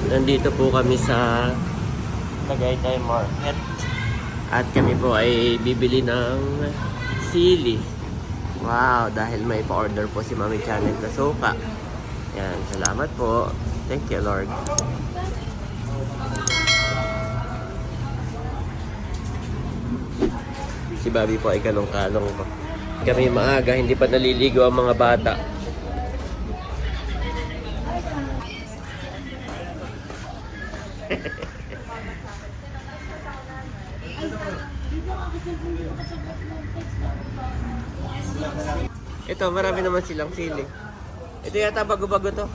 Nandito po kami sa Tagaytay Market. At kami po ay bibili ng sili. Wow, dahil may pa-order po si Mami Janet na suka. Yan, salamat po. Thank you, Lord. Si Bobby po ay kalong-kalong po. Kami maaga, hindi pa naliligo ang mga bata. Ito, marami naman silang sili. Ito yata bago-bago to.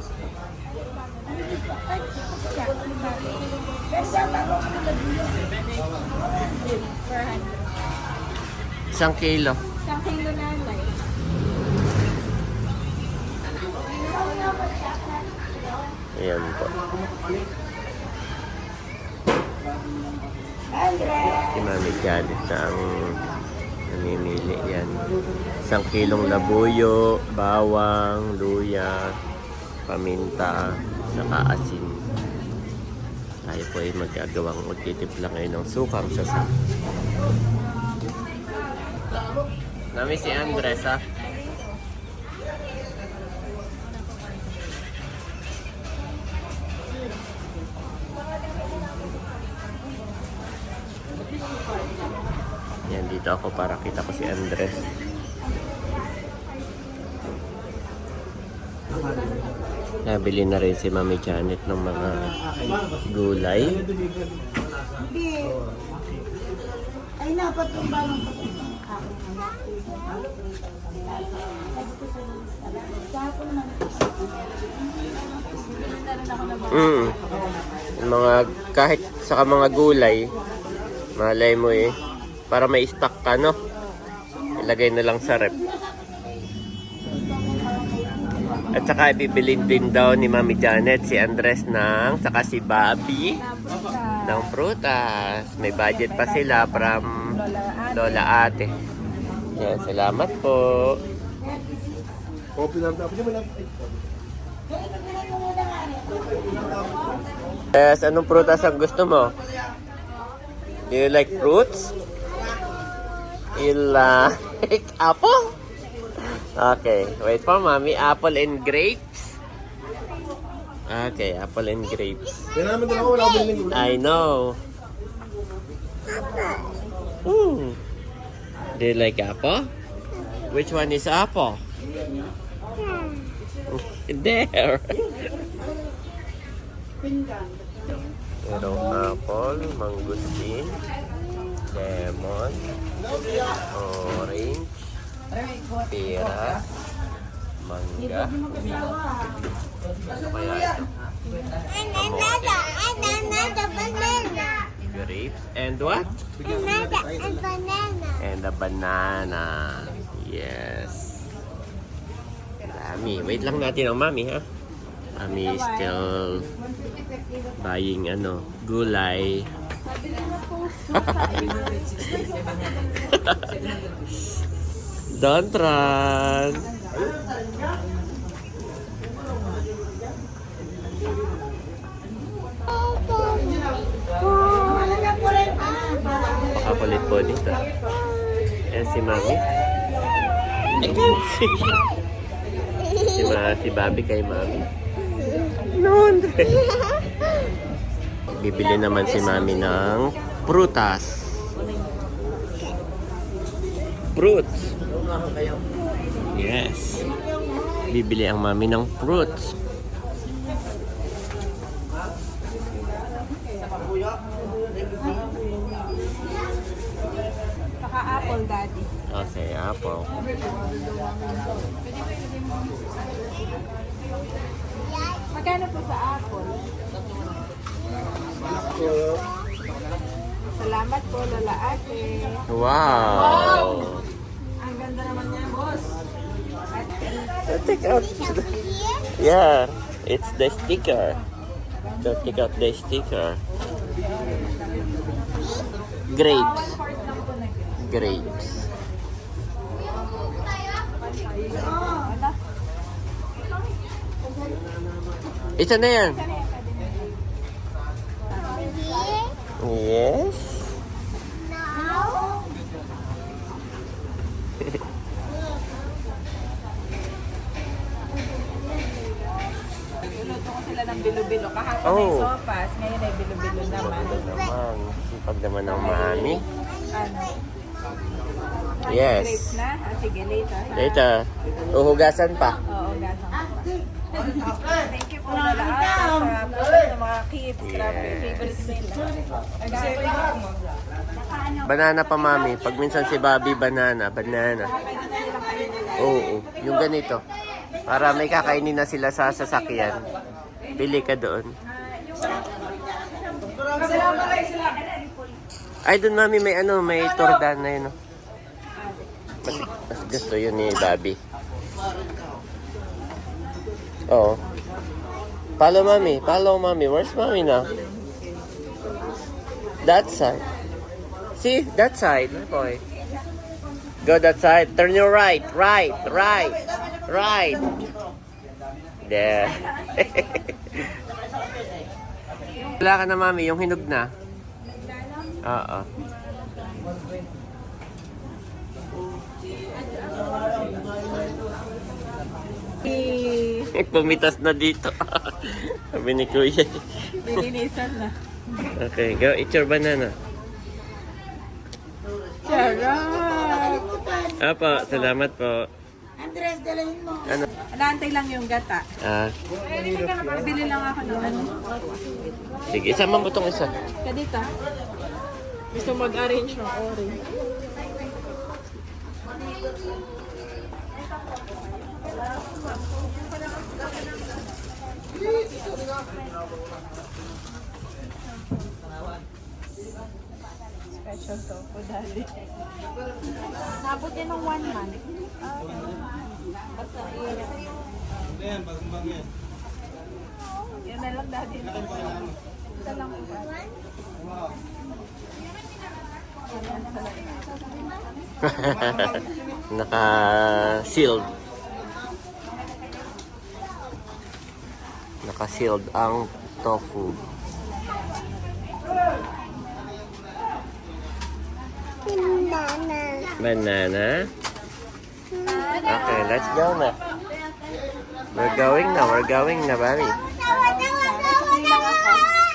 Isang kilo. Isang kilo na lang. Ayan po. Si Mami Janet na ang namimili yan. Isang kilong labuyo, bawang, luya, paminta, saka asin. Tayo po ay magtitimpla ngayon ng sukang sasa. Nami si Andres, ha? Yan, dito ako para kita ko si Andres. Nabili na rin si Mami Janet ng mga gulay. Hindi. Ay, dapat yung balong Mga kahit sa mga gulay, malay mo eh, para may stock ka, no? Ilagay na lang sa rep. At saka ibibilin din daw ni Mami Janet si Andres saka si Bobby ng prutas. May budget pa sila from Lola Ate. Yan, salamat po. Yes, anong prutas ang gusto mo? Do you like fruits? You like apple? Okay, wait for Mommy. Apple and grapes? Okay, apple and grapes. I know. Do you like apple? Which one is apple? There. Merong apple, mangustin, lemon, orange, pera, mangga. Ano kaya ito? Another banana. Grapes. And what? Another banana. And a banana. Yes. Dami. Wait lang natin ang Mami, ha? Mami is still buying gulay. Don't run. Pakapalit po dito. Ayan si Mami. I can't see. Si Bobby kay Mami. No, Andre. Bibili naman si Mami ng prutas. Fruits. Yes. Bibili ang Mami ng fruits. Saka apple, Daddy. Okay, apple. Magkano po sa apple? Salamat po, Lola Ate. Wow. Ang ganda naman niya, boss. Take out. Yeah, it's the sticker. Don't take out the sticker. Grapes. Grapes. Isa na yan. bilo-bilo. Kahapon Oh. ay sopas, ngayon ay bilo-bilo naman. Naman. Sipag naman ng mami. Ano? Yes. Grapes na? Ah, sige, later. ha? Later. Uhugasan pa. Oo, gasang pa. Thank you po na lahat sa product ng mga kids. Grabe, favorite nila. Banana pa, mami. Pag minsan si Bobby, banana. Banana. Oo, yung ganito. Para may kakainin na sila sa sasakyan. Pili ka doon. Ay, doon mami, may ano, may tordan na yun. Oh. Mas gusto yun ni Bobby. Oo. Follow mami. Follow mami. Where's mami now? That side. See? That side. Boy. Go that side. Turn your right. Right. Right. Right. There. Wala ka na mami. Yung hinog na. Oo. Pumitas na dito. Sabi ni Kuya. Nilinisan na. Okay, go. Eat your banana. Charot! Apo, salamat po. Andres, dalahin mo. Ano? Naantay lang yung gata. Bibili lang ako ng ano. Sige, isama mo itong isa. Ka dito. Gusto mag-arrange ng orange. Special tofu, daddy. Nabot din ng 1 month. Basta yan na lang, daddy. Isa lang po. Naka-sealed. Naka-sealed ang tofu. Banana. Okay, let's go na. We're going na, Bobby.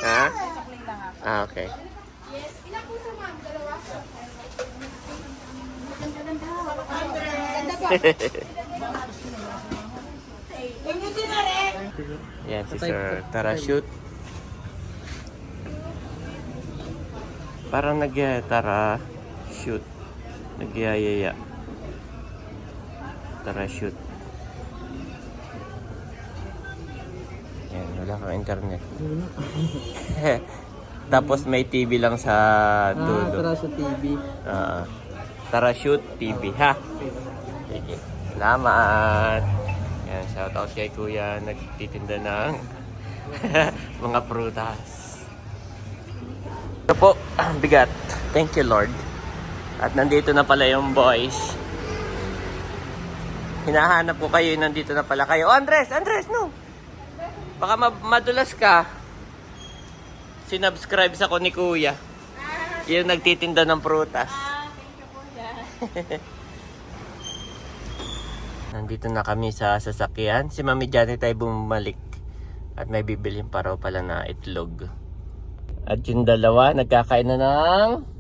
Ha? Ah, okay. Yan, si Sir. Tara, shoot. Parang tara, shoot. Nagyayaya. Tara, shoot. Yan, wala kang internet. Tapos may TV lang sa dulo. Tara sa TV. Tara, shoot TV, ha? Sige. Salamat. Yan, shoutout kay Kuya. Nagtitinda ng mga prutas. Ito po, ang bigat. Thank you, Lord. At nandito na pala yung boys. Hinahanap ko kayo, nandito na pala kayo. Oh, Andres, no! Baka madulas ka. Sinubscribe sa ko ni Kuya. Yung nagtitinda ng prutas. Nandito na kami sa sasakyan. Si Mami Janet ay bumalik. At may bibilhin pa raw pala na itlog. At yung dalawa, nagkakain na ng...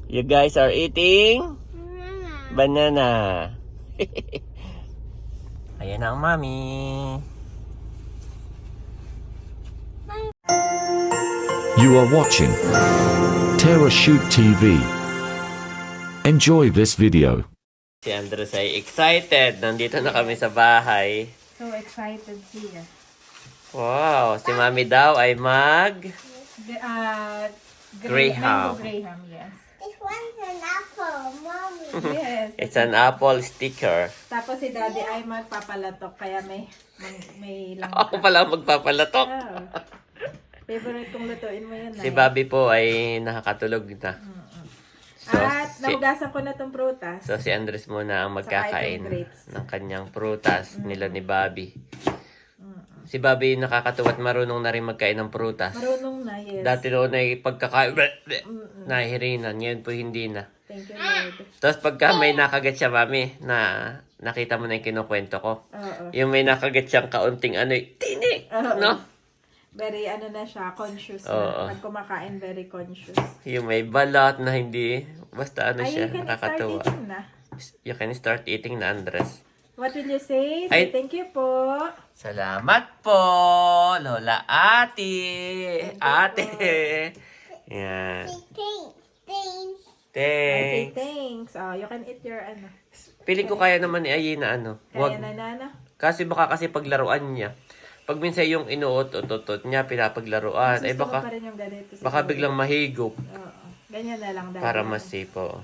You guys are eating... Banana. Ayan na ang Mami. You are watching Terra Shoot TV. Enjoy this video. Si Andres ay excited. Nandito na kami sa bahay. So excited siya. Wow, si Mami daw ay Graham. Graham, yes. This one's an apple, mommy. Yes. It's an apple sticker. Tapos si daddy ay magpapalatok, kaya may lang. Ako pala magpapalatok. Oh. Favorite kong lutuin mo yun. Si Bobby po ay nakakatulog na. At nahugasan ko na tong prutas. So si Andres muna ang magkakain Saka itong grapes. ng kanyang prutas nila ni Bobby. Si Bobby nakakatuwa't marunong na rin magkain ng prutas. Marunong na, yes. Dati noon ay pagkakain, nahihirinan. Ngayon po hindi na. Thank you, Lord. Tapos pagka may nakagat siya, Mami, na nakita mo na yung kinukwento ko. Oo. Yung may nakagat siyang kaunting tinik, no? Very ano na siya, conscious Oo. na. Pag kumakain, very conscious. Yung may balat na hindi, basta ano Ay, siya, you can start nakakatuwa. eating na. You can start eating na, Andres. What will you say? Ay- Say thank you po. Salamat po, Lola Ate. Ate. Yan. Thanks. Thanks. I say Thanks. thanks. Oh, you can eat your ano. Piling ko kaya naman ni Ayi na ano. Kaya Wag. na nana. Kasi baka kasi paglaruan niya. Pag minsan yung inuot-utot niya, pinapaglaruan. Ay Gusto mo pa baka, rin yung ganito. baka siguro. biglang mahigop. Oo. Ganyan na lang dahil. Para mas safe po.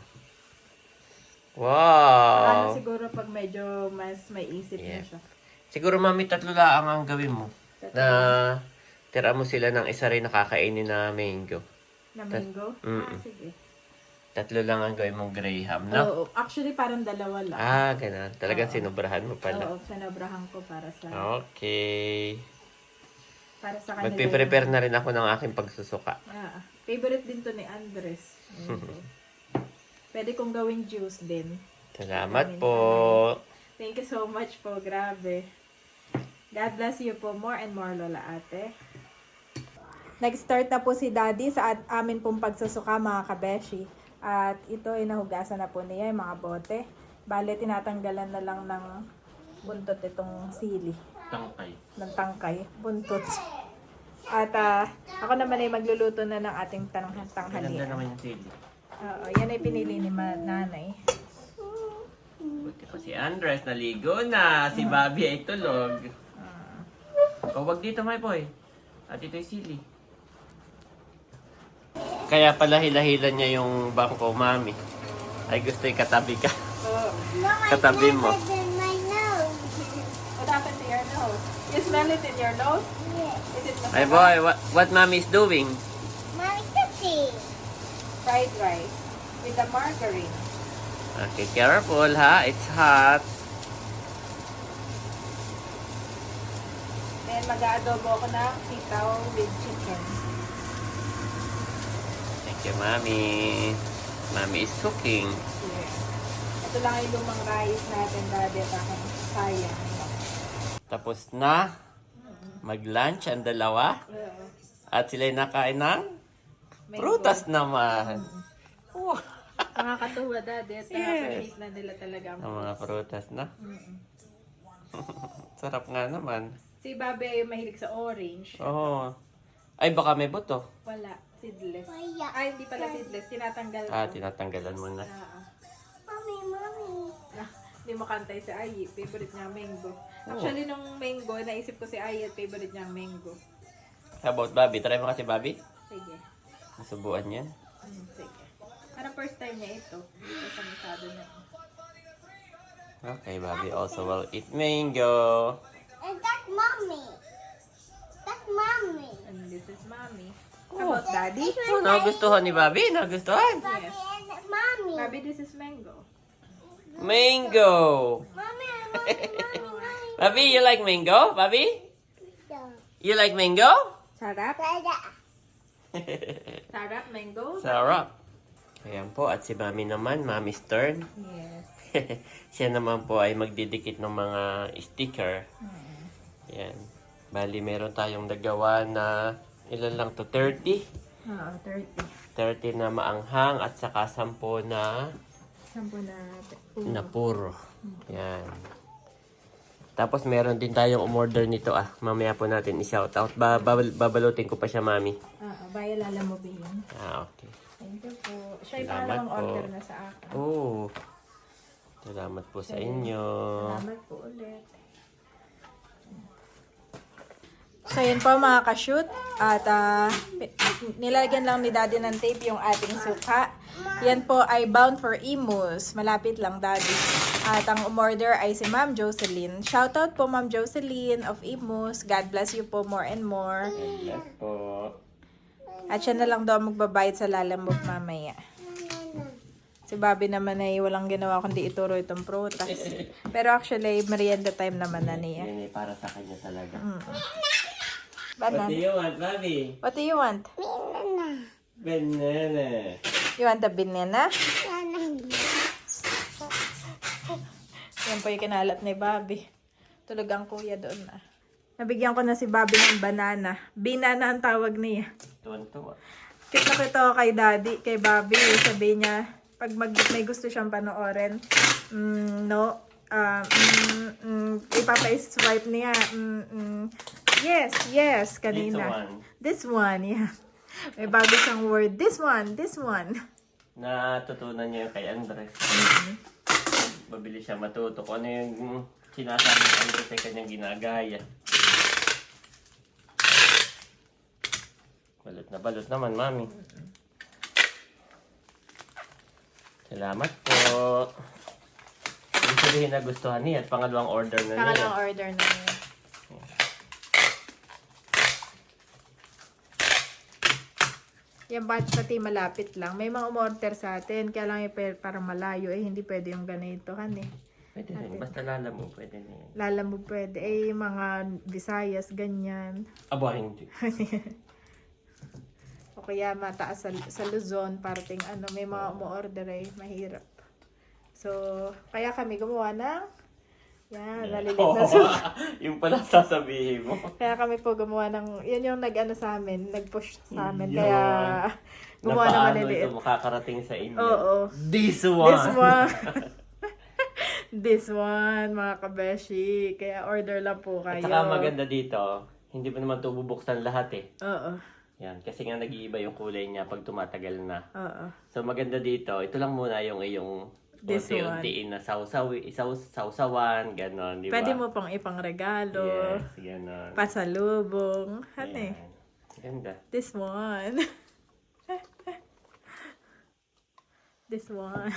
Ano Wow! siguro pag medyo mas may isip na Yeah. siya. Siguro mami, 3 lang ang gawin mo. Na tira mo sila ng isa rin nakakainin na mango. Na mango? Mm-mm. Sige. 3 lang ang gawin mong graham, no? Oo. Actually, parang 2 lang. Ah, ganun. Talagang sinubrahan mo pala. Oo, sinabrahan ko para sa Okay. para sa kanila. Magpe-prepare na rin ako ng aking pagsusuka. Favorite din to ni Andres. Mango. Pwede kong gawing juice din. Salamat po. Thank you so much po. Grabe. God bless you po more and more, Lola Ate. Nag-start na po si Daddy sa amin pong pagsusuka, mga kabeshi. At ito ay nahugasan na po niya yung mga bote. Bale, tinatanggalan na lang ng buntot itong sili. Tangkay. Ng tangkay. Buntot. At ako naman ay magluluto na ng ating Ganda tanghalian. naman yung sili. Oo, yan ay pinili ni nanay. Buti pa si Andres, naligo na. Si Bobby ay tulog. O, wag dito, my boy. At ito yung sili. Kaya pala hilahilan niya yung bangko, mami. Ay gusto yung katabi ka. Mama, Katabi mo. it's in my nose. What happened to your nose? You smell it in your nose? Yes. Is it My masarap? boy, what mommy is doing? Mommy, cookie. Fried rice with the margarine. Okay, careful ha. It's hot. Then mag-aadobo ako ng sitaw with chicken. Thank you, mommy. Mommy is cooking. Yeah. Ito lang yung lumang rice natin, Daddy, at aking sayang. Tapos na mag-lunch ang dalawa. At sila'y nakain ng prutas naman. Wow. Nakakatuwa, Daddy, at na-appreciate na nila talaga ang Ang mga prutas na. Sarap nga naman. Si Bobby ay mahilig sa orange. Oo. Ay, baka may buto. Wala, seedless. Wala. Ay, hindi pala seedless. Tinatanggal ko. Tinatanggalan mo na. Mommy, mommy. Hindi mo kantay si Ayi. Favorite niya ang mango. Actually, nung mango, naisip ko si Ayi at favorite niya ang mango. How about Bobby? Try mo kasi Bobby. Sige. Nasubuan yan. Sige. Parang first time niya ito. Hindi ko siya masyado na. Okay, Bobby also will eat mango. And that's mommy. That's mommy. And this is mommy. How about daddy? Oh, nagustuhan ni Bobby? Nagustuhan? Mommy and mommy. Bobby, this is mango. Mango! Mommy, mommy. Bobby, you like mango? Bobby? You like mango? Sarap? Dada. Sarap, mango? Sarap. Ayan po, at si Mami naman, Mami's turn. Yes. Siya naman po ay magdidikit ng mga sticker. Ayan. Bali, meron tayong nagawa na ilan lang to? 30? Oo, 30. 30 na maanghang at saka 10 na Sampo na. na puro. Yan. Tapos meron din tayong umorder nito Mamaya po natin i-shoutout. Babalutin ko pa siya, Mami. Oo, baya lala mo ba yun? Okay. Thank you po. Siya yung Salamat pangalawang po. order na sa akin. Oh. Salamat po sa inyo. Salamat po ulit. So, yun po mga ka-shoot. At nilagyan lang ni Daddy ng tape yung ating suka. Yan po ay bound for Imus. Malapit lang, Daddy. At ang umorder ay si Ma'am Jocelyn. Shoutout po, Ma'am Jocelyn of Imus. God bless you po more and more. Yes po. At siya na lang daw magbabayad sa lalamove mamaya. Si Bobby naman ay walang ginawa kundi ituro itong prutas. Pero actually, merienda time naman na niya. Yan ay para sa kanya talaga. Banana. What do you want, Bobby? What do you want? Banana. You want the banana? Yan po yung kinalat ni Bobby. Tulog ang kuya doon Nabigyan ko na si Bobby ng banana. Binana ang tawag niya. Tuwan-tuwa. Cute na cute ako kay Daddy, kay Bobby. Sabi niya, pag may gusto siyang panoorin, ipapa-swipe niya. Yes, kanina. This one, yeah. May bago siyang word. This one. Natutunan niya yung kay Andres. Mabilis siya matuto. Kung ano yung sinasabi ng Andres ay kanyang ginagaya. Balot na balot naman, Mami. Salamat po. Ibig sabihin na gustuhan niya at pangalawang order na niya. Pangalawang order na niya. Yan pati malapit lang. May mga umorder sa atin. Kaya lang para malayo. Hindi pwede yung ganito. Pwede rin. Basta lala mo, pwede na yan. Lala mo pwede. Yung mga Visayas, ganyan. Aba, hindi. O kaya mataas sa Luzon. Parating may mga umorder mahirap. So, kaya kami gumawa ng nalilit na suka. Yung pala sasabihin mo. Kaya kami po gumawa ng, yan yung sa amin, nag-push sa amin. Yun. Kaya gumawa ng Paano maliliit. ito makakarating sa inyo? Oo. This one! This one, mga kabeshi. Kaya order lang po At kayo. saka maganda dito, hindi pa naman ito bubuksan lahat eh. Oo. Yan, kasi nga nag-iiba yung kulay niya pag tumatagal na. Oo. So maganda dito, ito lang muna yung iyong This unti-untiin na sausawan, gano'n, di ba? Pwede mo pang ipangregalo. Yes, gano'n. Pasalubong. Yan. Ganda. This one. This one.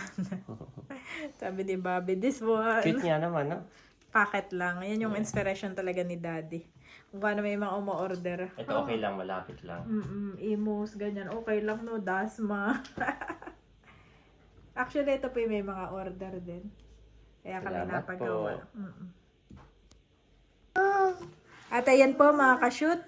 Sabi ni Bobby, this one. Cute nga naman, no? Packet lang. Yan yung inspiration talaga ni Daddy. Kung paano may mga umu-order. Ito okay lang, malapit lang. Emos, ganyan. Okay lang, no? Dasma. Actually, ito po yung may mga order din. Kaya kami Salamat napagawa. po. At ayan po mga ka-shoot.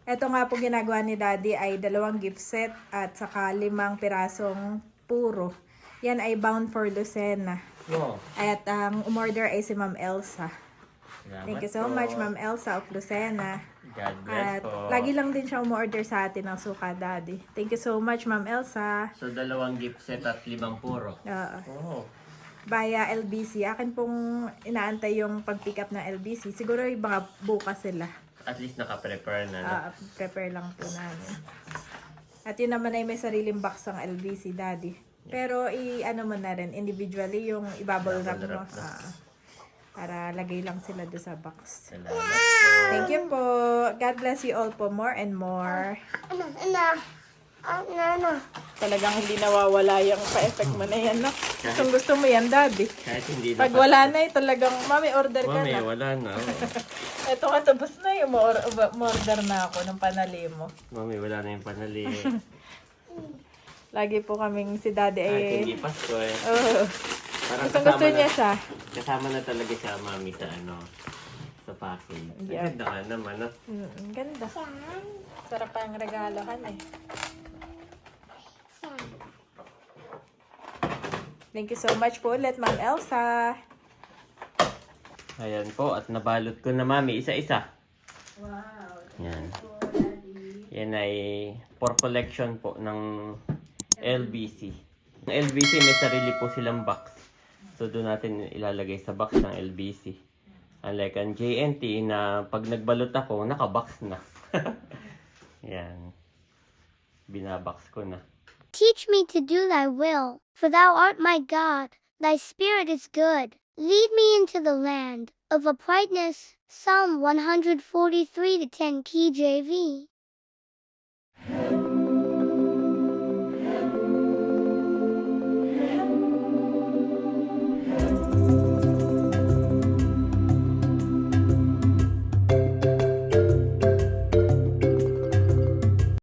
Ito nga po ginagawa ni Daddy ay 2 gift set at saka 5 pirasong puro. Yan ay bound for Lucena. No. At ang umorder ay si Ma'am Elsa. Salamat Thank you so po. much, Ma'am Elsa of Lucena. God bless At po. lagi lang din siya umorder sa atin ng suka, Daddy. Thank you so much, Ma'am Elsa. So, 2 gift set at 5 puro. Oh. Via LBC. Akin pong inaantay yung pag-pick up ng LBC. Siguro yung mga bukas sila. At least naka-prepare na. No? Prepare lang po namin. At yun naman ay may sariling box ng LBC, Daddy. Pero i-ano mo na rin, individually yung i-bubble wrap mo. Para lagay lang sila doon sa box. Salamat po. Thank you po. God bless you all po more and more. Talagang hindi nawawala yung pa-effect mo na yan, no? Kung gusto mo yan, Daddy. Kahit hindi Pag wala na talagang, Mami, order ka Mami, na. wala na. Ito nga, tapos na yung order na ako ng panali mo. Mami, wala na yung panali. Lagi po kaming si Daddy Kahit ay... hindi Pasko eh. Oo. Parang Gusto niya siya. Kasama na talaga siya, Mami, sa sa package. Yeah. Ganda ka naman, no? Ganda. Sarap pa yung regalohan eh. Thank you so much po ulit, Ma'am Elsa. Ayan po, at nabalot ko na, Mami, isa-isa. Wow. Yan. Yan ay for collection po ng LBC. Ang LBC may sarili po silang box. So doon natin ilalagay sa box ng LBC. Unlike ang JNT na pag nagbalot ako, nakabox na. Yan. Binabox ko na. Teach me to do thy will, for thou art my God, thy spirit is good. Lead me into the land of uprightness. Psalm 143:10 KJV.